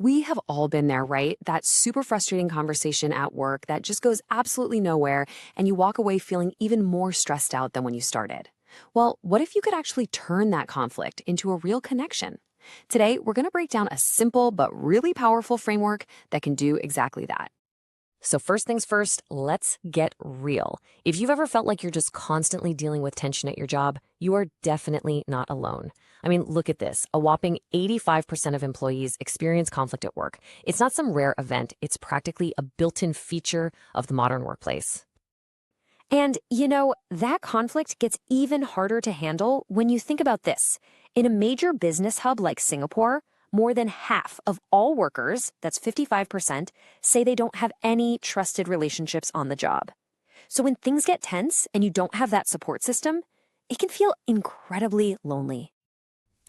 We have all been there, right? That super frustrating conversation at work that just goes absolutely nowhere, and you walk away feeling even more stressed out than when you started. Well, what if you could actually turn that conflict into a real connection? Today, we're going to break down a simple but really powerful framework that can do exactly that. So first things first, let's get real. If you've ever felt like you're just constantly dealing with tension at your job, you are definitely not alone. I mean, look at this. A whopping 85% of employees experience conflict at work. It's not some rare event. It's practically a built-in feature of the modern workplace. And, that conflict gets even harder to handle when you think about this. In a major business hub like Singapore, more than half of all workers, that's 55%, say they don't have any trusted relationships on the job. So when things get tense and you don't have that support system, it can feel incredibly lonely.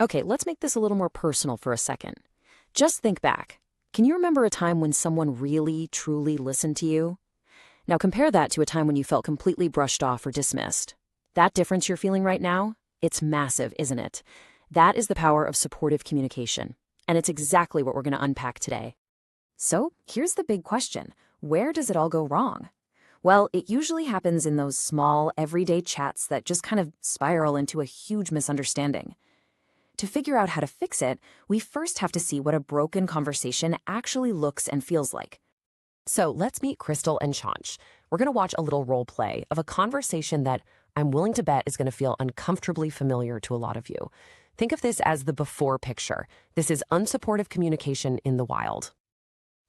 Okay, let's make this a little more personal for a second. Just think back. Can you remember a time when someone really, truly listened to you? Now compare that to a time when you felt completely brushed off or dismissed. That difference you're feeling right now, it's massive, isn't it? That is the power of supportive communication. And it's exactly what we're going to unpack today. So here's the big question. Where does it all go wrong? Well, it usually happens in those small, everyday chats that just kind of spiral into a huge misunderstanding. To figure out how to fix it, we first have to see what a broken conversation actually looks and feels like. So let's meet Crystal and Chanch. We're going to watch a little role play of a conversation that I'm willing to bet is going to feel uncomfortably familiar to a lot of you. Think of this as the before picture. This is unsupportive communication in the wild.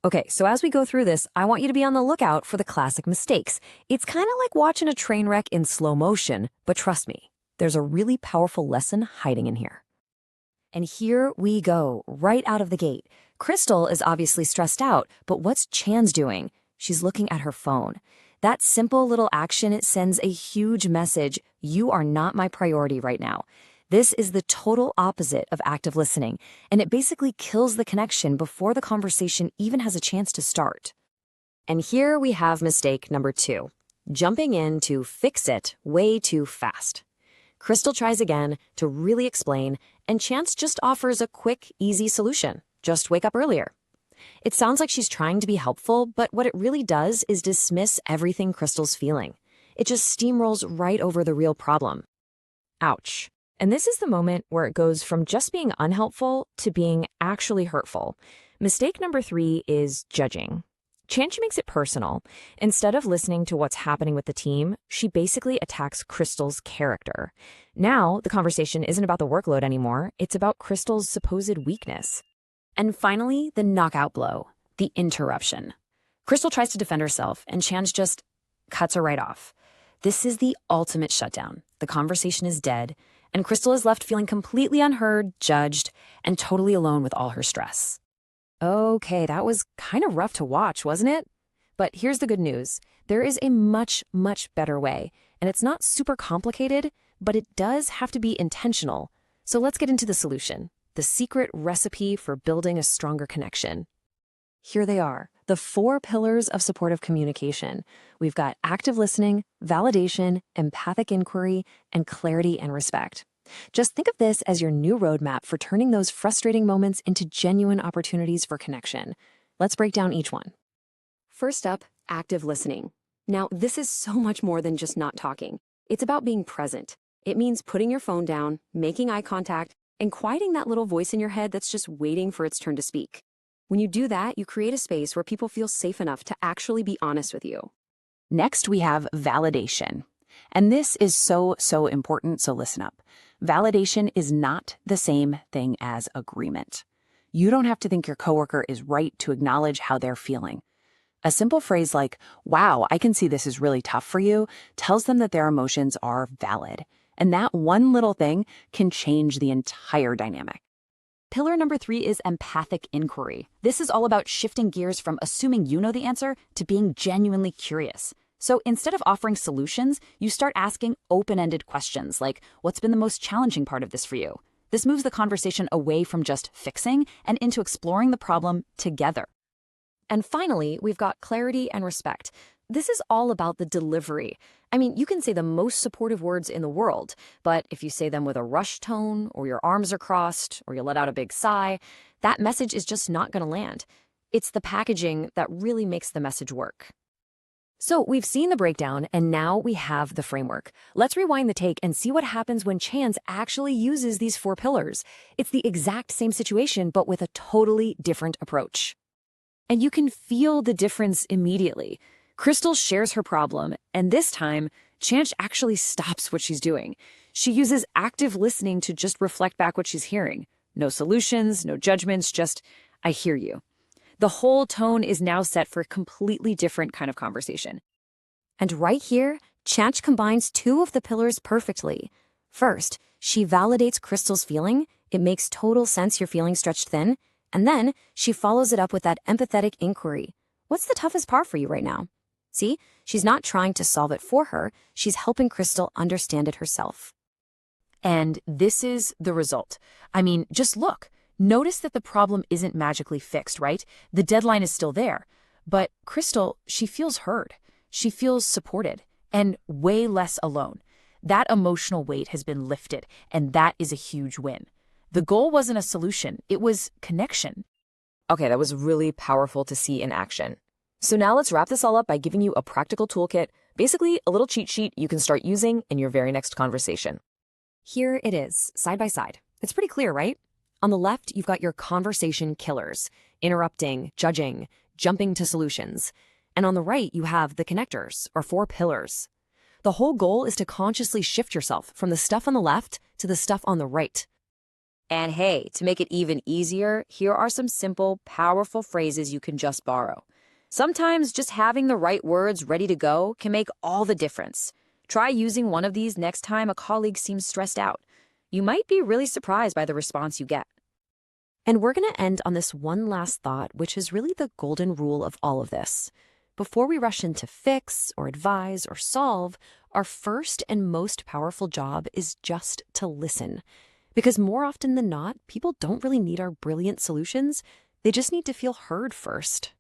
Okay, so as we go through this, I want you to be on the lookout for the classic mistakes. It's kind of like watching a train wreck in slow motion, but trust me, there's a really powerful lesson hiding in here. And here we go, right out of the gate. Crystal is obviously stressed out, but what's Chan's doing? She's looking at her phone. That simple little action, it sends a huge message. You are not my priority right now. This is the total opposite of active listening, and it basically kills the connection before the conversation even has a chance to start. And here we have mistake number 2, jumping in to fix it way too fast. Crystal tries again to really explain, and Chance just offers a quick, easy solution. Just wake up earlier. It sounds like she's trying to be helpful, but what it really does is dismiss everything Crystal's feeling. It just steamrolls right over the real problem. Ouch. And this is the moment where it goes from just being unhelpful to being actually hurtful. Mistake number 3 is judging. Chanchi makes it personal. Instead of listening to what's happening with the team, she basically attacks Crystal's character. Now, the conversation isn't about the workload anymore, it's about Crystal's supposed weakness. And finally, the knockout blow, the interruption. Crystal tries to defend herself, and Chan's just cuts her right off. This is the ultimate shutdown. The conversation is dead, and Crystal is left feeling completely unheard, judged, and totally alone with all her stress. Okay, that was kind of rough to watch, wasn't it? But here's the good news. There is a much, much better way, and it's not super complicated, but it does have to be intentional. So let's get into the solution, the secret recipe for building a stronger connection. Here they are, the 4 pillars of supportive communication. We've got active listening, validation, empathic inquiry, and clarity and respect. Just think of this as your new roadmap for turning those frustrating moments into genuine opportunities for connection. Let's break down each one. First up, active listening. Now, this is so much more than just not talking. It's about being present. It means putting your phone down, making eye contact, and quieting that little voice in your head that's just waiting for its turn to speak. When you do that, you create a space where people feel safe enough to actually be honest with you. Next, we have validation. And this is so important, so listen up. Validation is not the same thing as agreement. You don't have to think your coworker is right to acknowledge how they're feeling. A simple phrase like, "Wow, I can see this is really tough for you," tells them that their emotions are valid. And that one little thing can change the entire dynamic. Pillar number 3 is empathic inquiry. This is all about shifting gears from assuming you know the answer to being genuinely curious. So instead of offering solutions, you start asking open-ended questions like, what's been the most challenging part of this for you? This moves the conversation away from just fixing and into exploring the problem together. And finally, we've got clarity and respect. This is all about the delivery. I mean, you can say the most supportive words in the world, but if you say them with a rushed tone, or your arms are crossed, or you let out a big sigh, that message is just not going to land. It's the packaging that really makes the message work. So we've seen the breakdown, and now we have the framework. Let's rewind the take and see what happens when Chance actually uses these 4 pillars. It's the exact same situation, but with a totally different approach. And you can feel the difference immediately. Crystal shares her problem, and this time, Chance actually stops what she's doing. She uses active listening to just reflect back what she's hearing. No solutions, no judgments, just, I hear you. The whole tone is now set for a completely different kind of conversation. And right here, Chance combines 2 of the pillars perfectly. First, she validates Crystal's feeling. It makes total sense you're feeling stretched thin. And then she follows it up with that empathetic inquiry. What's the toughest part for you right now? See, she's not trying to solve it for her. She's helping Crystal understand it herself. And this is the result. I mean, just look. Notice that the problem isn't magically fixed, right? The deadline is still there. But Crystal, she feels heard. She feels supported and way less alone. That emotional weight has been lifted, and that is a huge win. The goal wasn't a solution. It was connection. Okay, that was really powerful to see in action. So now let's wrap this all up by giving you a practical toolkit, basically a little cheat sheet you can start using in your very next conversation. Here it is, side by side. It's pretty clear, right? On the left, you've got your conversation killers, interrupting, judging, jumping to solutions. And on the right, you have the connectors, or 4 pillars. The whole goal is to consciously shift yourself from the stuff on the left to the stuff on the right. And hey, to make it even easier, here are some simple, powerful phrases you can just borrow. Sometimes just having the right words ready to go can make all the difference. Try using one of these next time a colleague seems stressed out. You might be really surprised by the response you get. And we're going to end on this one last thought, which is really the golden rule of all of this. Before we rush in to fix or advise or solve, our first and most powerful job is just to listen. Because more often than not, people don't really need our brilliant solutions. They just need to feel heard first.